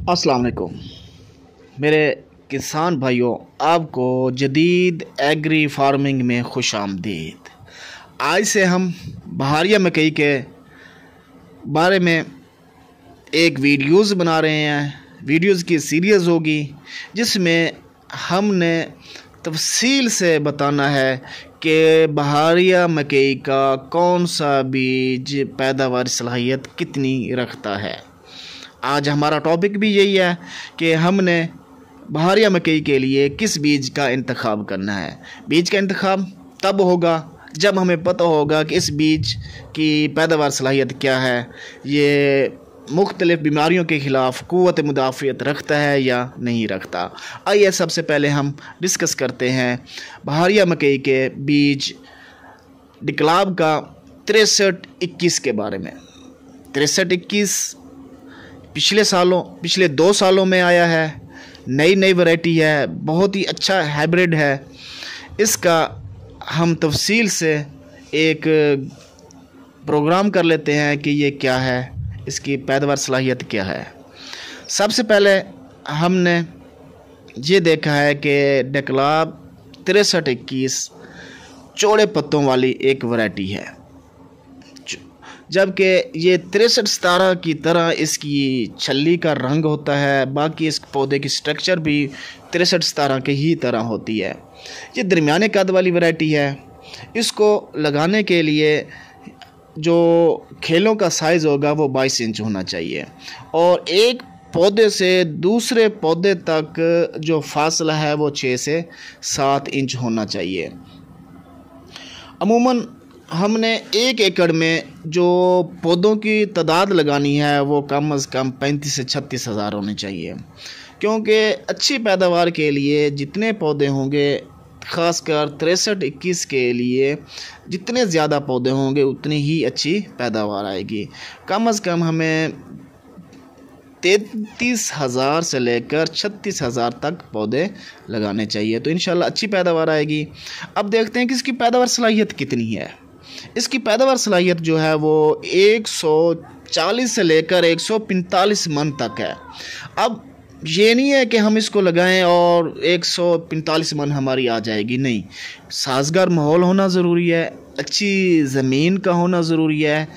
अस्सलाम वालेकुम मेरे किसान भाइयों, आपको जदीद एग्री फार्मिंग में खुश आमदीद। आज से हम बहारिया मकई के बारे में एक वीडियोज़ बना रहे हैं। वीडियोज़ की सीरीज़ होगी जिसमें हमने तफसील से बताना है कि बहारिया मकई का कौन सा बीज पैदावार सलाहियत कितनी रखता है। आज हमारा टॉपिक भी यही है कि हमने बहारिया मकई के लिए किस बीज का इंतखाब करना है। बीज का इंतखाब तब होगा जब हमें पता होगा कि इस बीज की पैदावार सलाहियत क्या है, ये मुख्तलिफ़ बीमारियों के ख़िलाफ़ क़ुव्वत मुदाफ़ियत रखता है या नहीं रखता। आइए सबसे पहले हम डिस्कस करते हैं बहारिया मकई के बीज डिक्लाब का 6321 के बारे में। 6321 पिछले 2 सालों में आया है। नई वैरायटी है, बहुत ही अच्छा हाइब्रिड है। इसका हम तफसील से एक प्रोग्राम कर लेते हैं कि ये क्या है, इसकी पैदावार सलाहियत क्या है। सबसे पहले हमने ये देखा है कि डिक्लाब 6321 चौड़े पत्तों वाली एक वैरायटी है, जबकि ये 6317 की तरह इसकी छल्ली का रंग होता है। बाकी इस पौधे की स्ट्रक्चर भी 6317 के ही तरह होती है। ये दरमियाने कद वाली वैरायटी है। इसको लगाने के लिए जो खेलों का साइज़ होगा वो 22 इंच होना चाहिए और एक पौधे से दूसरे पौधे तक जो फासला है वो 6 से 7 इंच होना चाहिए। अमूमन हमने 1 एकड़ में जो पौधों की तादाद लगानी है वो कम से कम 35 से 36 हज़ार होने चाहिए, क्योंकि अच्छी पैदावार के लिए जितने पौधे होंगे, ख़ासकर 6321 के लिए जितने ज़्यादा पौधे होंगे उतनी ही अच्छी पैदावार आएगी। कम से कम हमें 33,000 से लेकर 36,000 तक पौधे लगाने चाहिए, तो इंशाल्लाह अच्छी पैदावार आएगी। अब देखते हैं कि इसकी पैदावार सलाहियत कितनी है। इसकी पैदावार सलाहियत जो है वो 140 से लेकर 145 मन तक है। अब ये नहीं है कि हम इसको लगाएं और 145 मन हमारी आ जाएगी, नहीं। साजगार माहौल होना ज़रूरी है, अच्छी ज़मीन का होना ज़रूरी है,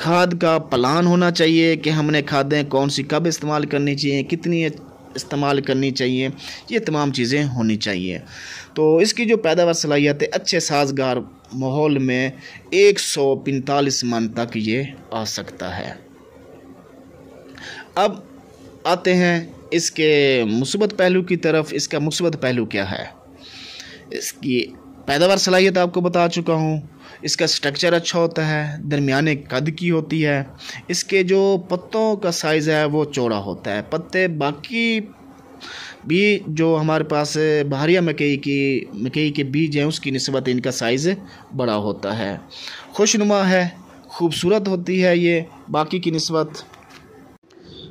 खाद का प्लान होना चाहिए कि हमने खादें कौन सी कब इस्तेमाल करनी चाहिए, कितनी इस्तेमाल करनी चाहिए, ये तमाम चीज़ें होनी चाहिए। तो इसकी जो पैदावार सलाहियत है, अच्छे साजगार माहौल में 145 मन तक ये आ सकता है। अब आते हैं इसके मुस्बत पहलू की तरफ। इसका मुस्बत पहलू क्या है? इसकी पैदावार सलाहियत आपको बता चुका हूँ। इसका स्ट्रक्चर अच्छा होता है, दरमियाने कद की होती है। इसके जो पत्तों का साइज़ है वो चौड़ा होता है। पत्ते बाकी भी जो हमारे पास बहारिया मकई के बीज हैं उसकी निस्बत इनका साइज़ बड़ा होता है। खुशनुमा है, खूबसूरत होती है ये बाकी की निस्बत।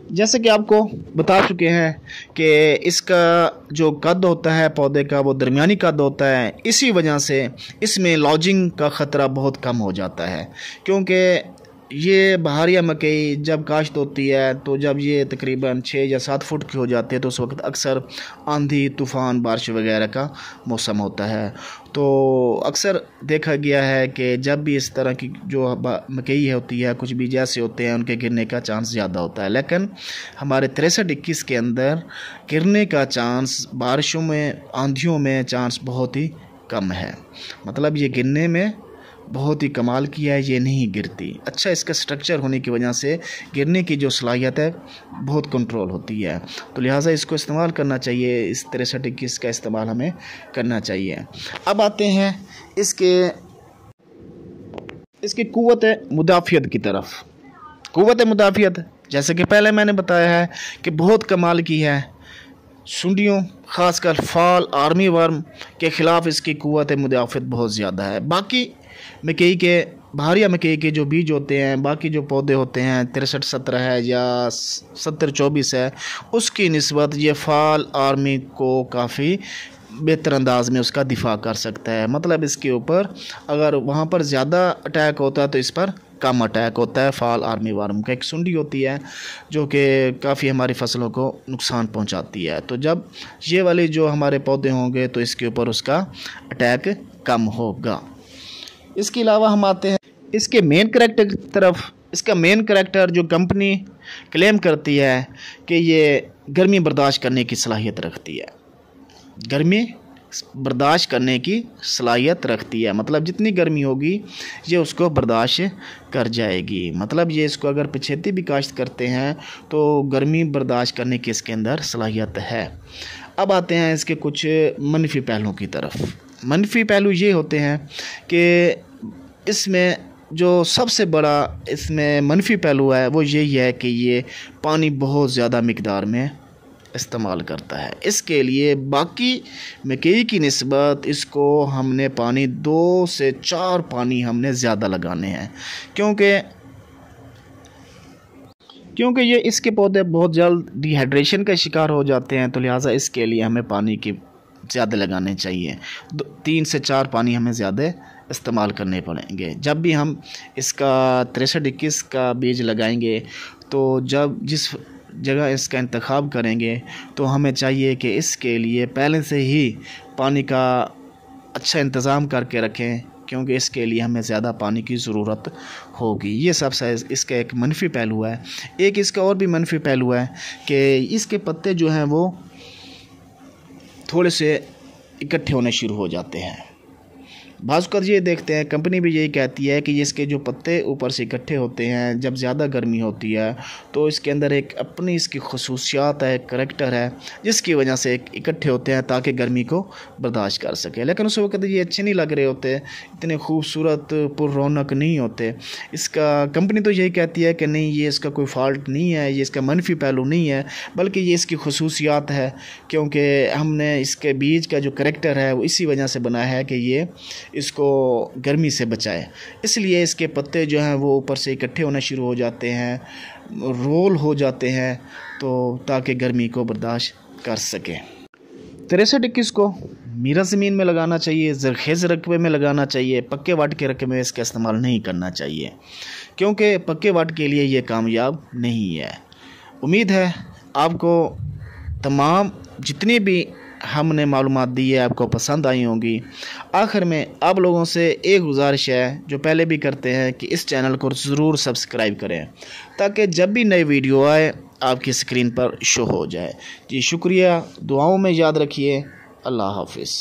जैसे कि आपको बता चुके हैं कि इसका जो कद होता है पौधे का वो दरमियानी कद होता है। इसी वजह से इसमें लॉजिंग का ख़तरा बहुत कम हो जाता है, क्योंकि ये बहारिया मकई जब काश्त होती है तो जब ये तकरीबन 6 या 7 फुट की हो जाती है तो उस वक्त अक्सर आंधी, तूफ़ान, बारिश वगैरह का मौसम होता है। तो अक्सर देखा गया है कि जब भी इस तरह की जो मकई होती है, कुछ बीज ऐसे होते हैं उनके गिरने का चांस ज़्यादा होता है, लेकिन हमारे 6321 के अंदर गिरने का चांस, बारिशों में, आंधियों में चांस बहुत ही कम है। मतलब ये गिरने में बहुत ही कमाल किया है, ये नहीं गिरती। अच्छा, इसका स्ट्रक्चर होने की वजह से गिरने की जो सलाहियत है बहुत कंट्रोल होती है, तो लिहाजा इसको इस्तेमाल करना चाहिए। इस 6321 का इस्तेमाल हमें करना चाहिए। अब आते हैं इसकी क़ुव्वत मुदाफ़ियत की तरफ। क़ुव्वत मुदाफ़ियत जैसे कि पहले मैंने बताया है कि बहुत कमाल की है। सुंडियों, ख़ासकर फॉल आर्मी वर्म के ख़िलाफ़ इसकी क़ुव्वत मुदाफ़ियत बहुत ज़्यादा है। बाकी मकई के, बहारिया मकई के जो बीज होते हैं, बाकी जो पौधे होते हैं 6317 है या 7024 है, उसकी निस्बत ये फॉल आर्मी को काफ़ी बेहतर अंदाज में उसका दिफा कर सकता है। मतलब इसके ऊपर अगर वहाँ पर ज़्यादा अटैक होता है तो इस पर कम अटैक होता है। फॉल आर्मी वार्म का एक सुंडी होती है जो कि काफ़ी हमारी फसलों को नुकसान पहुंचाती है। तो जब ये वाले जो हमारे पौधे होंगे तो इसके ऊपर उसका अटैक कम होगा। इसके अलावा हम आते हैं इसके मेन करैक्टर की तरफ। इसका मेन करैक्टर जो कंपनी क्लेम करती है कि ये गर्मी बर्दाश्त करने की सलाहियत रखती है। गर्मी बर्दाश्त करने की सलाहियत रखती है, मतलब जितनी गर्मी होगी ये उसको बर्दाश्त कर जाएगी। मतलब ये इसको अगर पिछेती भी काश्त करते हैं तो गर्मी बर्दाश्त करने की इसके अंदर सलाहियत है। अब आते हैं इसके कुछ मनफी पहलुओं की तरफ। मनफी पहलू ये होते हैं कि इसमें जो सबसे बड़ा इसमें मनफी पहलू है वो यही है कि ये पानी बहुत ज़्यादा मिकदार में इस्तेमाल करता है। इसके लिए बाकी मकई की निस्बत इसको हमने पानी 2 से 4 पानी हमने ज़्यादा लगाने हैं, क्योंकि ये इसके पौधे बहुत जल्द डिहाइड्रेशन का शिकार हो जाते हैं। तो लिहाजा इसके लिए हमें पानी की ज़्यादा लगाने चाहिए। 3 से 4 पानी हमें ज़्यादा इस्तेमाल करने पड़ेंगे। जब भी हम इसका 6321 का बीज लगाएंगे तो जब जिस जगह इसका इंतखाब करेंगे तो हमें चाहिए कि इसके लिए पहले से ही पानी का अच्छा इंतज़ाम करके रखें, क्योंकि इसके लिए हमें ज़्यादा पानी की ज़रूरत होगी। ये सबसे इसका एक मनफी पहलू है। एक इसका और भी मनफी पहलू है कि इसके पत्ते जो हैं वो थोड़े से इकट्ठे होने शुरू हो जाते हैं। भास्कर ये देखते हैं, कंपनी भी यही कहती है कि इसके जो पत्ते ऊपर से इकट्ठे होते हैं जब ज़्यादा गर्मी होती है तो इसके अंदर एक अपनी इसकी खसूसियात है, करैक्टर है, जिसकी वजह से इकट्ठे होते हैं ताकि गर्मी को बर्दाश्त कर सके। लेकिन उस वक्त ये अच्छे नहीं लग रहे होते, इतने खूबसूरत पुररौनक नहीं होते। इसका कंपनी तो यही कहती है कि नहीं, ये इसका कोई फॉल्ट नहीं है, ये इसका मनफी पहलू नहीं है, बल्कि ये इसकी खसूसियात है, क्योंकि हमने इसके बीज का जो करैक्टर है वो इसी वजह से बनाया है कि ये इसको गर्मी से बचाए। इसलिए इसके पत्ते जो हैं वो ऊपर से इकट्ठे होना शुरू हो जाते हैं, रोल हो जाते हैं, तो ताकि गर्मी को बर्दाश्त कर सके। 6321 को मीरा ज़मीन में लगाना चाहिए, ज़रखेज़ रकबे में लगाना चाहिए। पक्के वाट के रकबे में इसका इस्तेमाल नहीं करना चाहिए, क्योंकि पक्के वाट के लिए ये कामयाब नहीं है। उम्मीद है आपको तमाम जितनी भी हमने मालूमात दी है आपको पसंद आई होंगी। आखिर में आप लोगों से एक गुजारिश है जो पहले भी करते हैं कि इस चैनल को ज़रूर सब्सक्राइब करें ताकि जब भी नई वीडियो आए आपकी स्क्रीन पर शो हो जाए। जी शुक्रिया, दुआओं में याद रखिए। अल्लाह हाफिज़।